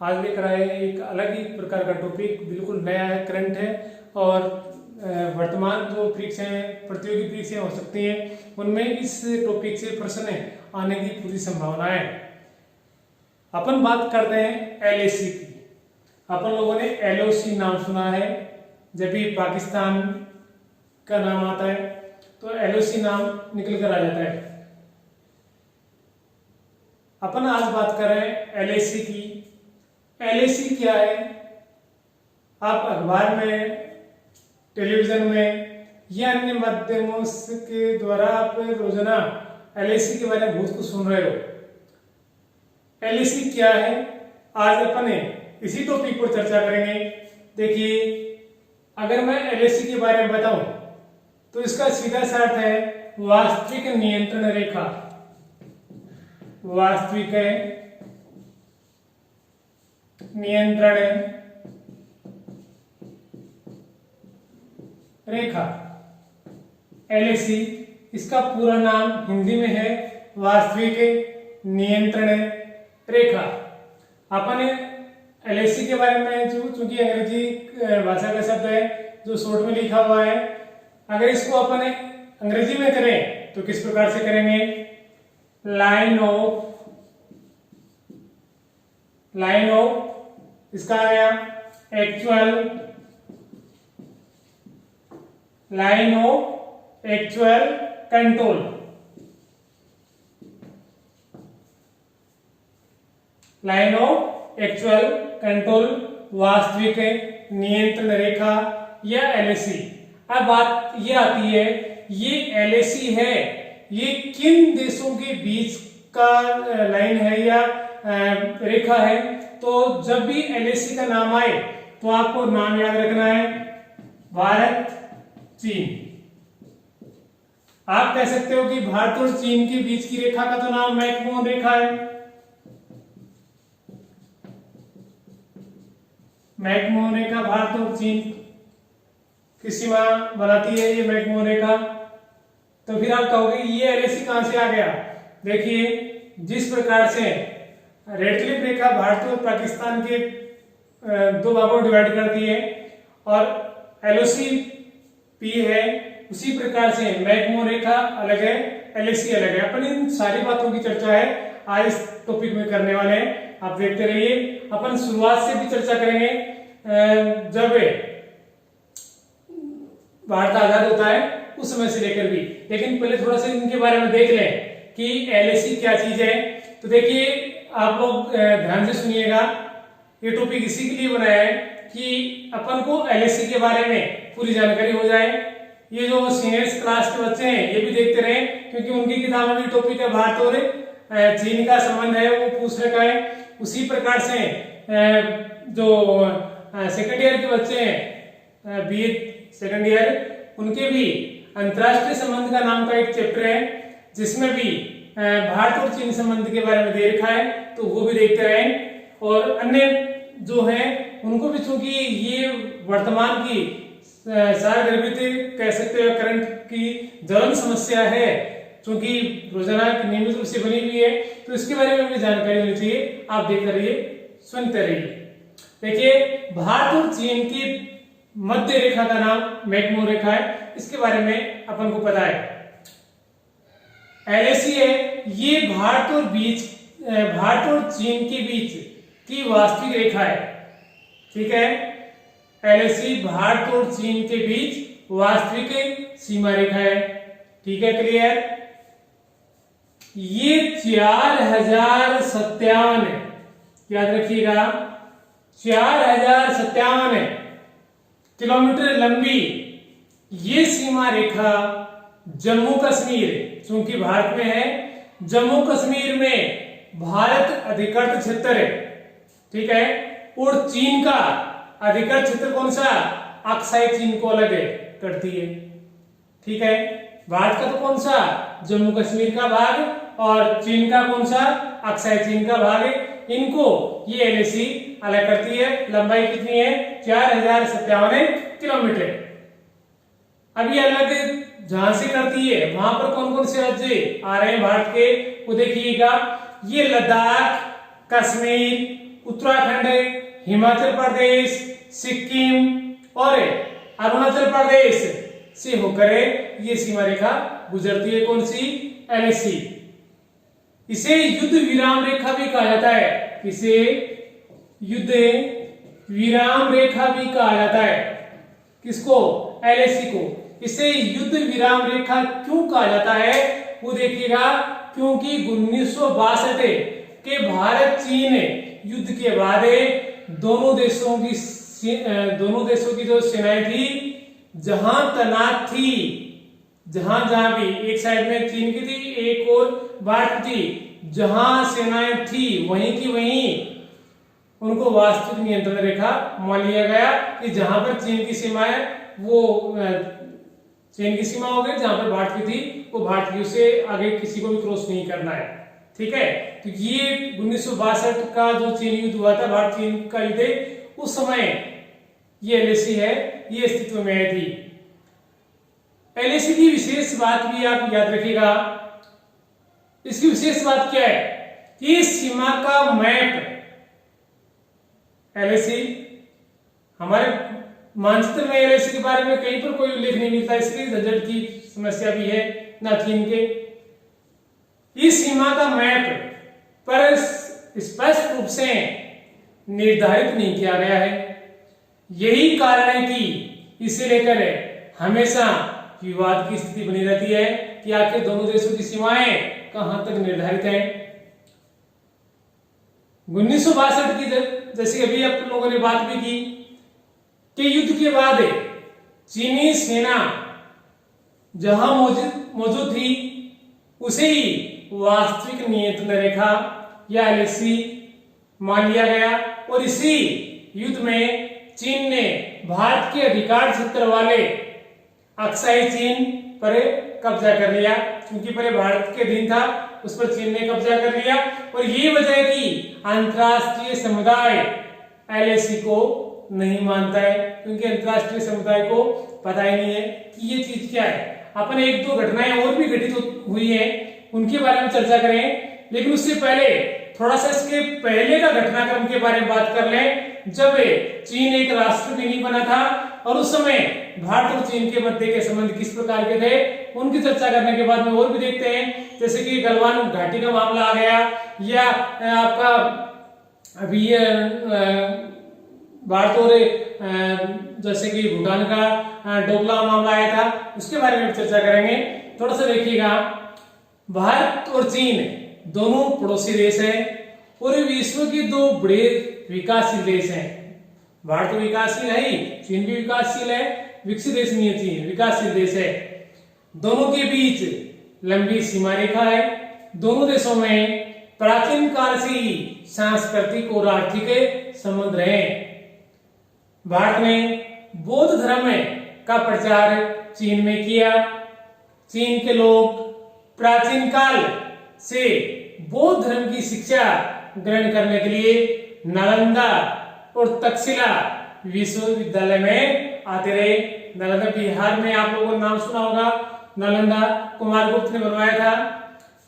आज लेकर आए एक अलग ही प्रकार का टॉपिक, बिल्कुल नया है, करंट है और वर्तमान जो परीक्षाएं, प्रतियोगी परीक्षाएं हो सकती हैं उनमें इस टॉपिक से प्रश्न आने की पूरी संभावना है। अपन बात करते हैं एलएसी की। अपन लोगों ने एलओसी नाम सुना है, जब भी पाकिस्तान का नाम आता है तो एलओसी नाम निकल कर आ जाता है। अपन आज बात कर रहे हैं एलएसी की। एलएसी क्या है? आप अखबार में, टेलीविजन में या अन्य माध्यमों के द्वारा आप रोजाना एलएसी के बारे में बहुत कुछ सुन रहे हो। एलएसी क्या है, आज अपन इसी टॉपिक पर चर्चा करेंगे। देखिए, अगर मैं एलएसी के बारे में बताऊं तो इसका सीधा सा अर्थ है वास्तविक नियंत्रण रेखा। वास्तविक नियंत्रण रेखा, एलएसी, इसका पूरा नाम हिंदी में है वास्तविक नियंत्रण रेखा। अपन एलएसी के बारे में चूंकि अंग्रेजी भाषा का शब्द है जो शॉर्ट में लिखा हुआ है, अगर इसको अपन अंग्रेजी में करें तो किस प्रकार से करेंगे? लाइन ऑफ, इसका आ गया actual, line of actual control, line of actual control, वास्तविक नियंत्रण रेखा या एलएसी। अब बात ये आती है, ये एलएसी है, ये किन देशों के बीच का लाइन है या रेखा है? तो जब भी एलएसी का नाम आए तो आपको नाम याद रखना है भारत, चीन। आप कह सकते हो कि भारत और चीन के बीच की रेखा का तो नाम मैकमोहन रेखा है। मैकमोहन रेखा भारत और चीन की सीमा बनाती है, ये मैकमोहन रेखा। तो फिर आप कहोगे ये एलएसी कहां से आ गया? देखिए, जिस प्रकार से रेड क्लिफ रेखा भारत और पाकिस्तान के दो भागों में डिवाइड करती है और एलओसी पी है, उसी प्रकार से मैकमोहन रेखा अलग है, एलएसी अलग है। अपन इन सारी बातों की चर्चा है आज इस टॉपिक में करने वाले हैं, आप देखते रहिए। अपन शुरुआत से भी चर्चा करेंगे जब भारत आजाद होता है उस समय से लेकर भी, लेकिन पहले थोड़ा सा इनके बारे में देख लें कि एलएसी क्या चीज है। तो देखिए, आप लोग ध्यान से सुनिएगा, ये टॉपिक इसी के लिए बनाया है कि अपन को एलएसी के बारे में पूरी जानकारी हो जाए। ये जो सीनियर क्लास के बच्चे हैं ये भी देखते रहे, क्योंकि उनकी किताब में भी टॉपिक है भारत और चीन का संबंध है, वो पूछ रखा है। उसी प्रकार से जो सेकेंड ईयर के बच्चे हैं, बीए सेकेंड ईयर, उनके भी अंतरराष्ट्रीय संबंध का नाम का एक चैप्टर है जिसमें भी भारत और चीन संबंध के बारे में दे रखा है, तो वो भी देखते रहें। और अन्य जो है उनको भी, चूंकि ये वर्तमान की सारगर्भित कह सकते हो करंट की ज्वलन समस्या है, चूंकि रोजाना नियमित रूप से बनी हुई है, तो इसके बारे में भी जानकारी होनी चाहिए। आप देखते रहिए, सुनते रहिए। देखिए, भारत और चीन की मध्य रेखा का नाम मैकमोहन रेखा है, इसके बारे में अपन को पता है। एलएसी है, ये भारत और चीन के बीच की वास्तविक रेखा है। ठीक है, एलएसी भारत और चीन के बीच वास्तविक सीमा रेखा है। ठीक है, क्लियर? ये 4057 है, याद रखिएगा, 4057 किलोमीटर लंबी ये सीमा रेखा जम्मू कश्मीर, चूंकि भारत में है, जम्मू कश्मीर में भारत अधिकृत क्षेत्र है। ठीक है, और चीन का अधिकृत क्षेत्र कौन सा? अक्साई चीन को अलग करती है। ठीक है, भारत का तो कौन सा? जम्मू कश्मीर का भाग, और चीन का कौन सा? अक्साई चीन का भाग। इनको ये एलएसी अलग करती है। लंबाई कितनी है? 4057 किलोमीटर। अब ये अलग जहां से करती है वहां पर कौन कौन से राज्य आ रहे हैं भारत के, वो देखिएगा। ये लद्दाख, कश्मीर, उत्तराखंड, हिमाचल प्रदेश, सिक्किम और अरुणाचल प्रदेश से होकर ये सीमा रेखा गुजरती है। कौन सी? एलएसी। इसे युद्ध विराम रेखा भी कहा जाता है। इसे युद्ध विराम रेखा भी कहा जाता है। किसको? एलएसी को। इसे युद्ध विराम रेखा क्यों कहा जाता है वो देखिएगा, क्योंकि 1962 के भारत चीन युद्ध के बाद दोनों देशों की जो सेनाएं थी, जहां तैनात थी, जहां भी एक साइड में चीन की थी, एक और भारत की, जहां सेनाएं थी वहीं की वहीं उनको वास्तविक नियंत्रण रेखा मान लिया गया कि जहां पर चीन की सीमा है वो चीन की सीमा हो गई, जहां पर भारत की थी वो भारत की, उसे आगे किसी को भी क्रॉस नहीं करना है। ठीक है, तो ये 1962 का जो चीन युद्ध हुआ था, भारत चीन का युद्ध, उस समय ये एलएसी है, ये अस्तित्व में आई थी। एलएसी की विशेष बात भी आप याद रखिएगा। इसकी विशेष बात क्या है कि सीमा का मैप, एलएसी हमारे मानचित्र में एलएसी के बारे में कहीं पर कोई उल्लेख नहीं मिलता, इसलिए झंझट की समस्या भी है ना चीन के। इस सीमा का मैप पर स्पष्ट रूप से निर्धारित नहीं किया गया है। यही कारण है कि इसे लेकर हमेशा विवाद की स्थिति बनी रहती है कि आखिर दोनों देशों की सीमाएं कहां तक निर्धारित हैं। 1962 की जैसे अभी आप लोगों ने बात भी की कि युद्ध के बाद चीनी सेना जहां मौजूद थी उसे ही वास्तविक नियंत्रण रेखा या एलएसी मान लिया गया, और इसी युद्ध में चीन ने भारत के अधिकार क्षेत्र वाले अक्साई चीन पर कब्जा कर लिया, क्योंकि पहले भारत के अधीन था, उस पर चीन ने कब्जा कर लिया। और ये वजह है कि अंतरराष्ट्रीय समुदाय एलएसी को नहीं मानता है, क्योंकि अंतरराष्ट्रीय समुदाय को पता ही नहीं है कि ये चीज क्या है। अपन एक दो घटनाएं और भी घटित हुई है, उनके बारे में चर्चा करें, लेकिन उससे पहले थोड़ा सा इसके पहले का घटनाक्रम के बारे में बात कर लें, जब चीन एक राष्ट्र भी नहीं बना था और उस समय भारत और चीन के मध्य के संबंध किस प्रकार के थे, उनकी चर्चा करने के बाद में और भी देखते हैं, जैसे कि गलवान घाटी का मामला आ गया, या आपका अभी भारत और जैसे कि भूटान का डोकलाम मामला आया था, उसके बारे में चर्चा करेंगे। थोड़ा सा देखिएगा, भारत और चीन दोनों पड़ोसी देश हैं और विश्व के दो बड़े विकासशील देश हैं। भारत तो विकासशील है ही, चीन भी विकासशील है, विकसित देश नहीं है चीन, विकासशील देश है। दोनों के बीच लंबी सीमा रेखा है। दोनों देशों में प्राचीन काल से ही सांस्कृतिक और आर्थिक संबंध रहे। भारत ने बौद्ध धर्म का प्रचार चीन में किया। चीन के लोग प्राचीन काल से बौद्ध धर्म की शिक्षा ग्रहण करने के लिए नालंदा और तक्षशिला विश्वविद्यालय में आते रहे। नालंदा बिहार में आप लोगों ने नाम सुना होगा, नालंदा कुमारगुप्त ने बनवाया था।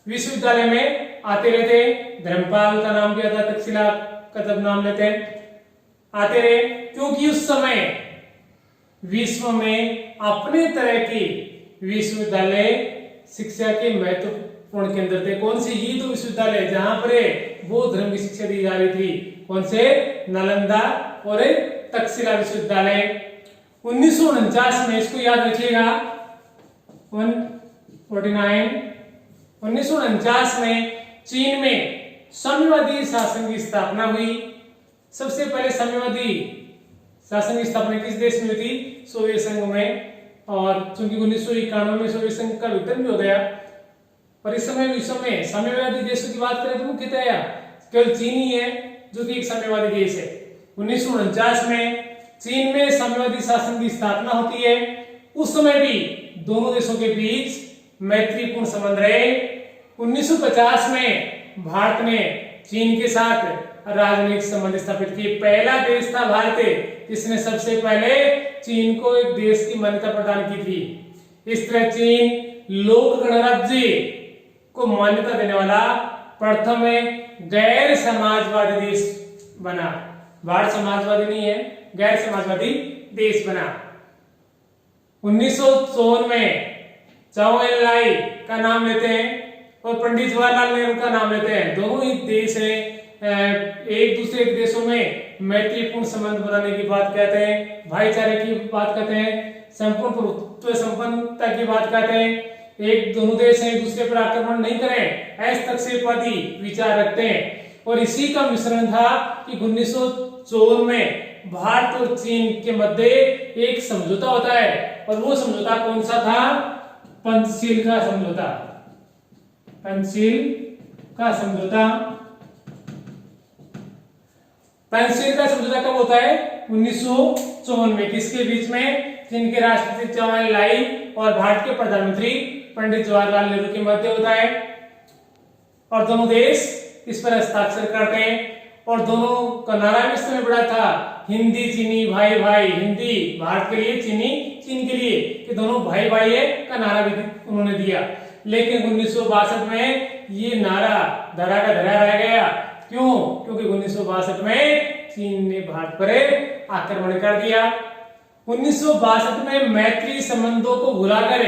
विश्वविद्यालय में आते रहते, धर्मपाल का नाम दिया था, तक्षशिला का तब नाम लेते आते रहे, क्योंकि उस समय विश्व में अपने तरह के विश्वविद्यालय शिक्षा के महत्वपूर्ण केंद्र थे। कौन से? ये तो विश्वविद्यालय जहां पर बौद्ध धर्म की शिक्षा दी जा रही थी। कौन से? नालंदा और तक्षशिला विश्वविद्यालय। 1949 में, इसको याद रखिएगा, 1949 में चीन में साम्यवादी शासन की स्थापना हुई। सबसे पहले साम्यवादी शासन की स्थापना किस देश में हुई थी? सोवियत संघ में। और चूंकि 1991 में सोवियत संघ का विघटन भी हो गया, पर इस समय विश्व में साम्यवादी देशों की बात करें तो मुख्यतः केवल चीन ही है जो कि एक साम्यवादी देश है। 1949 में चीन में साम्यवादी शासन की स्थापना होती है। उस समय भी दोनों देशों के बीच मैत्रीपूर्ण संबंध रहे। 1950 में भारत ने चीन के साथ राजनीतिक संबंध स्थापित किए। पहला देश था भारत जिसने सबसे पहले चीन को एक देश की मान्यता प्रदान की थी। इस तरह चीन लोक गणराज्य को मान्यता देने वाला प्रथम गैर समाजवादी देश बना। भारत समाजवादी नहीं है, गैर समाजवादी देश बना। 1954 में चौलाई का नाम लेते हैं और पंडित जवाहरलाल नेहरू का नाम लेते हैं। दोनों ही देश हैं, एक दूसरे के देशों में मैत्रीपूर्ण संबंध बनाने की बात कहते हैं, भाईचारे की बात कहते हैं, संपूर्ण प्रभुत्व संपन्नता की बात कहते हैं। एक दोनों देश हैं, एक दूसरे पर आक्रमण नहीं करें, हस्तक्षेपवादी विचार रखते हैं। और इसी का मिश्रण था कि 1954 में भारत और चीन के मध्य एक समझौता होता है, और वो समझौता कौन सा था? पंचशील का समझौता। पंचशील का समझौता। पंचशील का समझौता कब होता है? 1954 में। किसके बीच में? चीन के राष्ट्रपति चौ एन लाई और भारत के प्रधानमंत्री पंडित जवाहरलाल नेहरू के मध्य होता है, और दोनों देश इस पर हस्ताक्षर करते हैं। और दोनों का नारा भी इस समय बड़ा था, हिंदी चीनी भाई भाई। हिंदी भारत के लिए, चीनी चीन के लिए, कि दोनों भाई भाई है का नारा भी उन्होंने दिया। लेकिन 1962 में ये नारा धरा का धरा रह गया। क्यों? क्योंकि 1962 में चीन ने भारत पर आक्रमण कर दिया। 1962 में मैत्री संबंधों को भुलाकर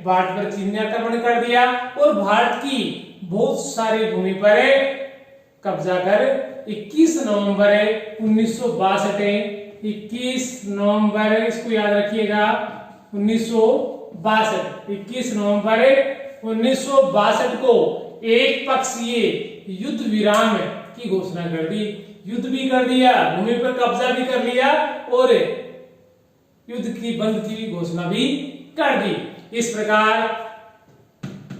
भारत पर चीन ने आक्रमण कर दिया और भारत की बहुत सारी भूमि पर कब्जा कर 21 नवंबर 1962, 21 नवंबर, इसको याद रखिएगा, 1962, 21 नवंबर 1962 को एक पक्षीय युद्ध विराम की घोषणा कर दी। युद्ध भी कर दिया, भूमि पर कब्जा भी कर लिया और युद्ध की बंद की घोषणा भी कर दी। इस प्रकार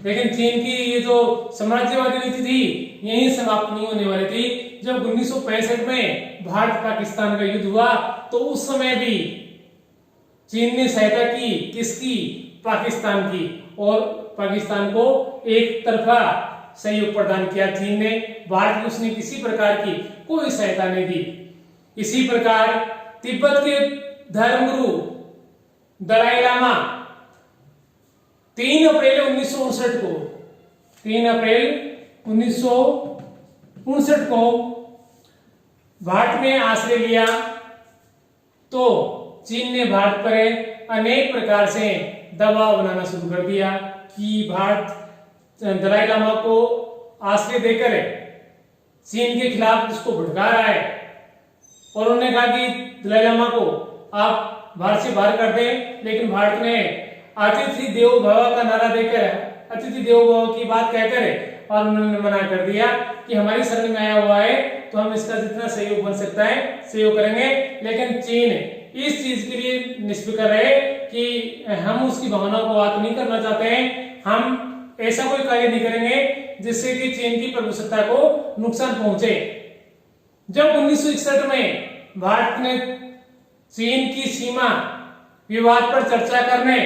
लेकिन चीन की ये जो साम्राज्यवादी नीति थी यही समाप्त नहीं होने वाली थी। जब 1965 में भारत पाकिस्तान का युद्ध हुआ तो उस समय भी चीन ने सहायता की, किसकी? पाकिस्तान की, और पाकिस्तान को एक तरफा सहयोग प्रदान किया चीन ने। भारत को उसने किसी प्रकार की कोई सहायता नहीं दी। इसी प्रकार तिब्बत के धर्मगुरु दलाई लामा 3 अप्रैल 1959 को 3 अप्रैल 1959 को भारत में आश्रय लिया तो चीन ने भारत पर अनेक प्रकार से दबाव बनाना शुरू कर दिया कि भारत दलाई लामा को आश्रय देकर चीन के खिलाफ उसको भड़का रहा है, और उन्होंने कहा कि दलाई लामा को आप भारत से बाहर कर दें। लेकिन भारत ने अतिथि देवो भव का नारा देकर, अतिथि देवो भव की बात कहकर, और उन्होंने मना कर दिया कि हमारी शरण में आया हुआ है तो हम इसका जितना सहयोग बन सकता है सहयोग करेंगे। लेकिन चीन इस चीज के लिए निष्फिक्र रहे कि हम उसकी भावनाओं को बात नहीं करना चाहते हैं, हम ऐसा कोई कार्य नहीं करेंगे जिससे कि चीन की प्रभुसत्ता को नुकसान पहुंचे। जब 1961 में भारत ने चीन की सीमा विवाद पर चर्चा करने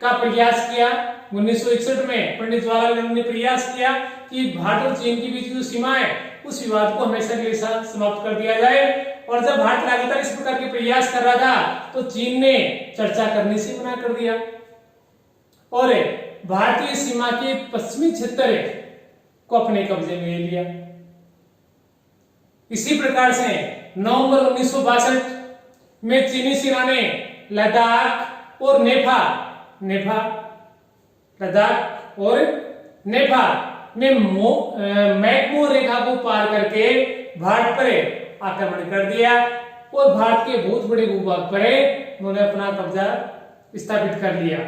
का प्रयास किया, 1961 में पंडित जवाहरलाल नेहरू ने प्रयास किया कि भारत और चीन के बीच जो सीमा है उस विवाद को हमेशा के लिए समाप्त कर दिया जाए। और जब भारत लगातार इस प्रकार के प्रयास कर रहा था तो चीन ने चर्चा करने से मना कर दिया और भारतीय सीमा के पश्चिमी क्षेत्र को अपने कब्जे में ले लिया। इसी प्रकार से नवंबर 1962 में चीनी सेना ने लद्दाख और लद्दाख और नेपाल में मैकमो रेखा को पार करके भारत पर आक्रमण कर दिया और भारत के बहुत बड़े भूभाग पर उन्होंने अपना कब्जा स्थापित कर लिया।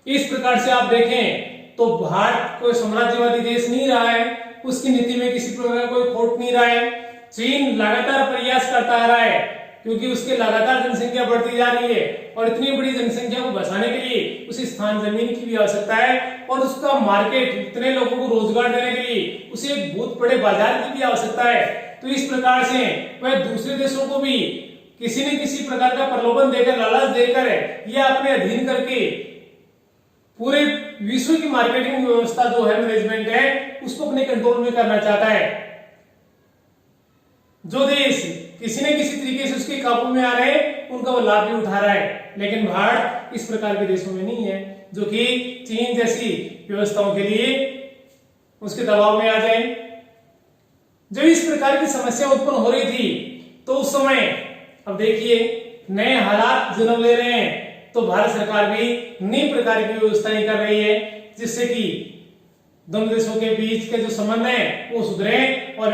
इस प्रकार से आप देखें तो भारत कोई साम्राज्यवादी देश नहीं रहा है, उसकी नीति में किसी प्रकार का कोई खोट नहीं रहा है। चीन लगातार प्रयास करता आ रहा है क्योंकि उसके लगातार जनसंख्या बढ़ती जा रही है और इतनी बड़ी जनसंख्या को बसाने के लिए उसे स्थान जमीन की भी आवश्यकता है और उसका मार्केट, इतने लोगों को रोजगार देने के लिए उसे एक बहुत बड़े बाजार की भी आवश्यकता है। तो इस प्रकार से वह दूसरे देशों को भी किसी न किसी प्रकार का प्रलोभन देकर, लालच देकर या अपने अधीन करके पूरे विश्व की मार्केटिंग व्यवस्था जो है, मैनेजमेंट है, उसको अपने कंट्रोल में करना चाहता है। जो देश किसी न किसी तरीके से उसके काबू में आ रहे हैं उनका वो लाभ भी उठा रहा है, लेकिन भारत इस प्रकार के देशों में नहीं है जो कि चीन जैसी व्यवस्थाओं के लिए उसके दबाव में आ जाए। जब इस प्रकार की समस्या उत्पन्न हो रही थी तो उस समय अब देखिए नए हालात जन्म ले रहे हैं, तो भारत सरकार भी नई प्रकार की व्यवस्थाएं कर रही है जिससे कि दोनों देशों के बीच के जो संबंध है वो सुधरे और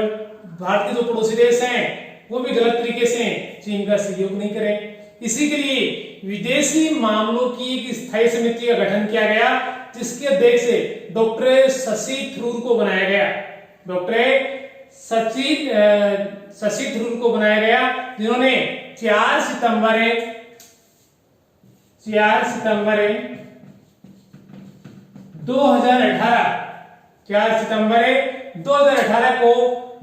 भारत के जो पड़ोसी देश हैं वो भी गलत तरीके से चीन का सहयोग नहीं करें। इसी के लिए विदेशी मामलों की एक स्थायी समिति का गठन किया गया जिसके अध्यक्ष से डॉक्टर शशि थरूर को बनाया गया। डॉक्टर शशि थरूर को बनाया गया जिन्होंने 4 सितंबर 2018 को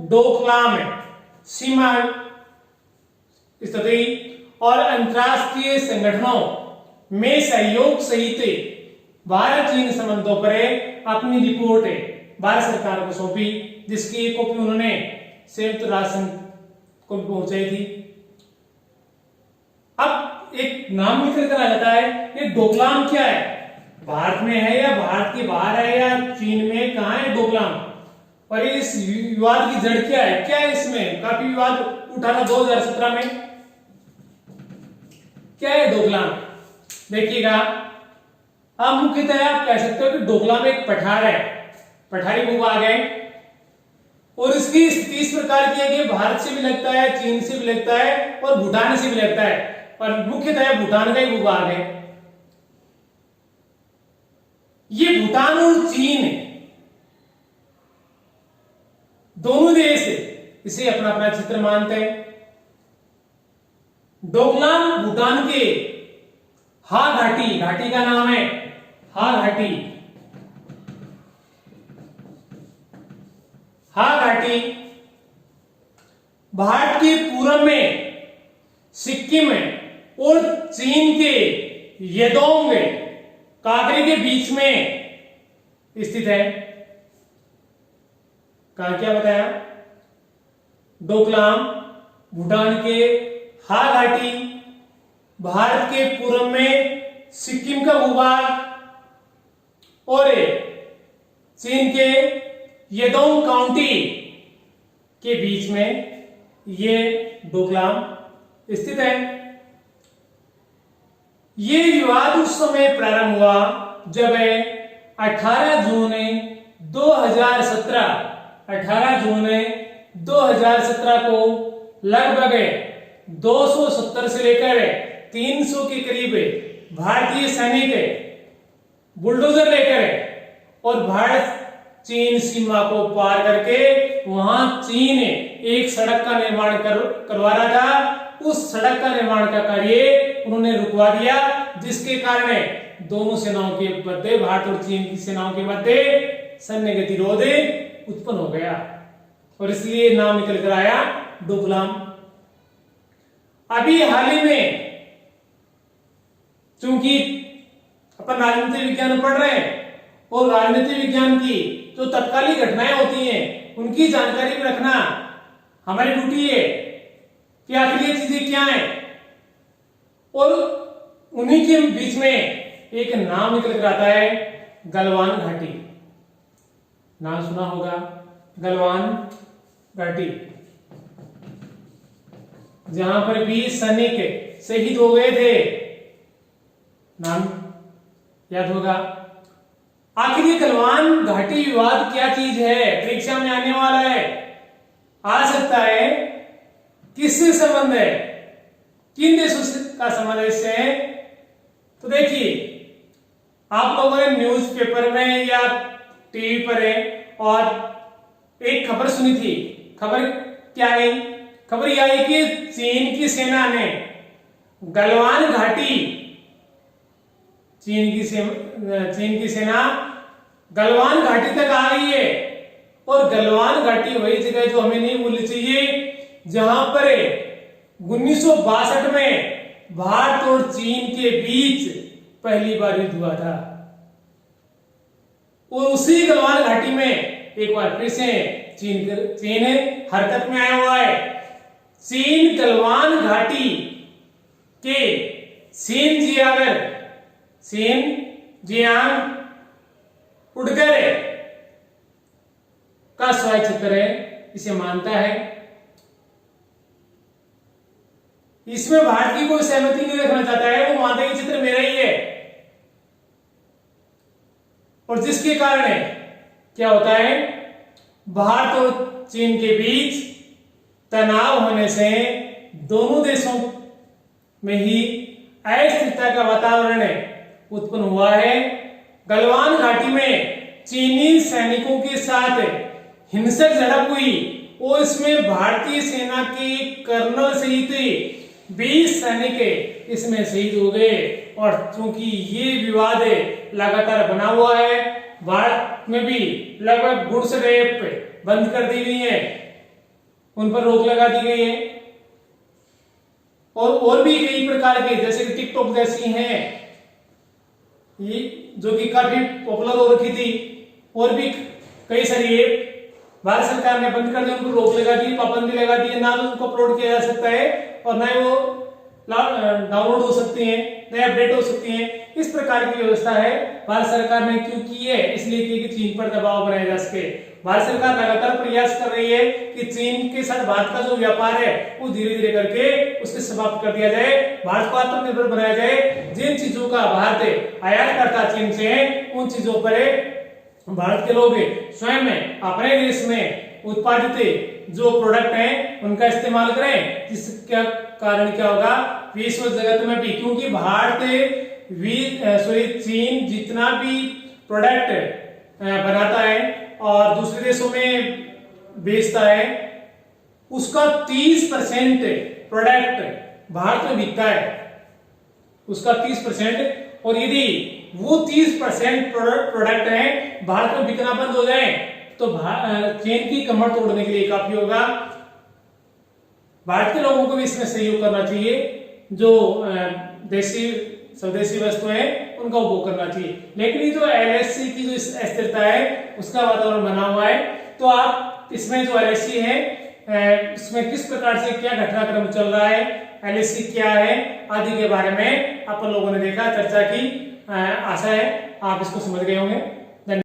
डोकलाम सीमा स्थिति और अंतरराष्ट्रीय संगठनों में सहयोग सहित भारत चीन संबंधों पर अपनी रिपोर्ट भारत सरकार को सौंपी, जिसकी एक कॉपी उन्होंने संयुक्त राष्ट्र संघ को पहुंचाई थी। अब एक नाम निकल कर आ जाता है, ये डोकलाम क्या है, भारत में है या भारत के बाहर है या चीन में, कहां है डोकलाम, और इस विवाद की जड़ क्या है, क्या है इसमें काफी विवाद उठा था 2017 में। क्या है डोकलाम, देखिएगा आप मुख्यतः आप कह सकते हो कि डोकलाम एक पठार है, पठारी भूभाग है और इसकी स्थिति इस प्रकार की है कि भारत से भी लगता है, चीन से भी लगता है और भूटान से भी लगता है, और मुख्यतः भूटान का ही भूभाग है। ये भूटान और चीन दोनों देश इसे अपना अपना क्षेत्र मानते हैं। डोकलाम भूटान के हा घाटी, घाटी का नाम है हा घाटी, हा घाटी भारत के पूर्व में सिक्किम और चीन के येदोंग कागरी के बीच में स्थित है। कहा क्या बताया, डोकलाम भूटान के हा घाटी भारत के पूर्व में सिक्किम का भूभाग और चीन के येदोंग काउंटी के बीच में ये डोकलाम स्थित है। ये विवाद उस समय प्रारंभ हुआ जब 18 जून 2017 को लगभग 270 से लेकर 300 के करीब भारतीय सैनिक बुलडोजर लेकर और भारत चीन सीमा को पार करके वहां चीन एक सड़क का निर्माण करवा रहा था। उस सड़क का निर्माण का कार्य उन्होंने रुकवा दिया, जिसके कारण दोनों सेनाओं के मध्य, भारत और चीन की सेनाओं के मध्य सैन्य गतिरोध उत्पन्न हो गया और इसलिए नाम निकल कर आया डोकलाम। अभी हाल ही में चूंकि अपन राजनीति विज्ञान पढ़ रहे हैं और राजनीति विज्ञान की जो तत्कालीन घटनाएं होती हैं उनकी जानकारी भी रखना हमारी ड्यूटी है कि आखिर ये चीजें क्या हैं, और उन्हीं के बीच में एक नाम निकल कर आता है गलवान घाटी। नाम सुना होगा गलवान घाटी, जहां पर 20 सैनिक शहीद हो गए थे, नाम याद होगा। आखिर ये गलवान घाटी विवाद क्या चीज है, परीक्षा में आने वाला है, आ सकता है, किससे संबंध है, किन देशों का संबंध है इससे। तो देखिए आप लोगों ने न्यूज़पेपर में या टीवी पर है और एक खबर सुनी थी। खबर क्या आई, खबर यह आई कि चीन की सेना ने गलवान घाटी, चीन की सेना गलवान घाटी तक आ गई है, और गलवान घाटी वही जगह जो हमें नहीं भूलनी चाहिए जहां पर 1962 में भारत और चीन के बीच पहली बार युद्ध हुआ था। और उसी गलवान घाटी में एक बार फिर से चीन हरकत में आया हुआ है। चीन गलवान घाटी के शिनजियांग उड़गरे का स्वायत्त क्षेत्र है, इसे मानता है। इसमें भारत की कोई सहमति नहीं रखना चाहता है, वो मानता है कि चित्र मेरा ही है। और जिसके कारण क्या होता है, भारत और चीन के बीच तनाव होने से दोनों देशों में ही अस्थिरता का वातावरण उत्पन्न हुआ है। गलवान घाटी में चीनी सैनिकों के साथ हिंसक झड़प हुई और इसमें भारतीय सेना के कर्नल सहित 20 सैनिक इसमें शहीद हो गए। और चूंकि ये विवाद लगातार बना हुआ है, भारत में भी लगभग गुड्स रेप बंद कर दी गई है, उन पर रोक लगा दी गई है। और भी कई प्रकार के, जैसे कि टिकटॉक जैसी हैं, ये जो कि काफी पॉपुलर हो रखी थी, और भी कई सारी ऐप भारत सरकार ने बंद कर दी, उनको रोक लगा दी, पाबंदी लगा दी है। ना तो उनको अपलोड किया जा सकता है और ना ही वो डाउनलोड हो सकती हैं, नए अपडेट हो सकती हैं। इस प्रकार की व्यवस्था है भारत सरकार ने क्यों की है, इसलिए कि चीन पर दबाव बनाया जा सके। भारत सरकार लगातार प्रयास कर रही है कि चीन के साथ भारत का जो व्यापार है वो धीरे धीरे करके उसके समाप्त कर दिया जाए, भारत को आत्मनिर्भर बनाया जाए। जिन चीजों का भारत आयात करता चीन से, उन चीजों पर भारत के लोग स्वयं अपने देश में उत्पादित जो प्रोडक्ट हैं उनका इस्तेमाल करें, जिसका कारण क्या होगा विश्व जगत में भी, क्योंकि चीन जितना भी प्रोडक्ट बनाता है और दूसरे देशों में बेचता है, उसका 30% प्रोडक्ट भारत में बिकता है, उसका 30%। और यदि वो 30% प्रोडक्ट है भारत में बिकना बंद हो जाए तो चीन की कमर तोड़ने के लिए काफी होगा। भारत के लोगों को भी इसमें सहयोग करना चाहिए, जो देसी स्वदेशी वस्तुएं हैं उनका उपभोग करना चाहिए। लेकिन ये जो एलएसी की जो अस्थिरता है उसका वातावरण बना हुआ है, तो आप इसमें जो एलएसी है इसमें किस प्रकार से क्या घटनाक्रम चल रहा है, एलएसी क्या है आदि के बारे में अपन लोगों ने देखा, चर्चा की। आशा है आप इसको समझ गए होंगे।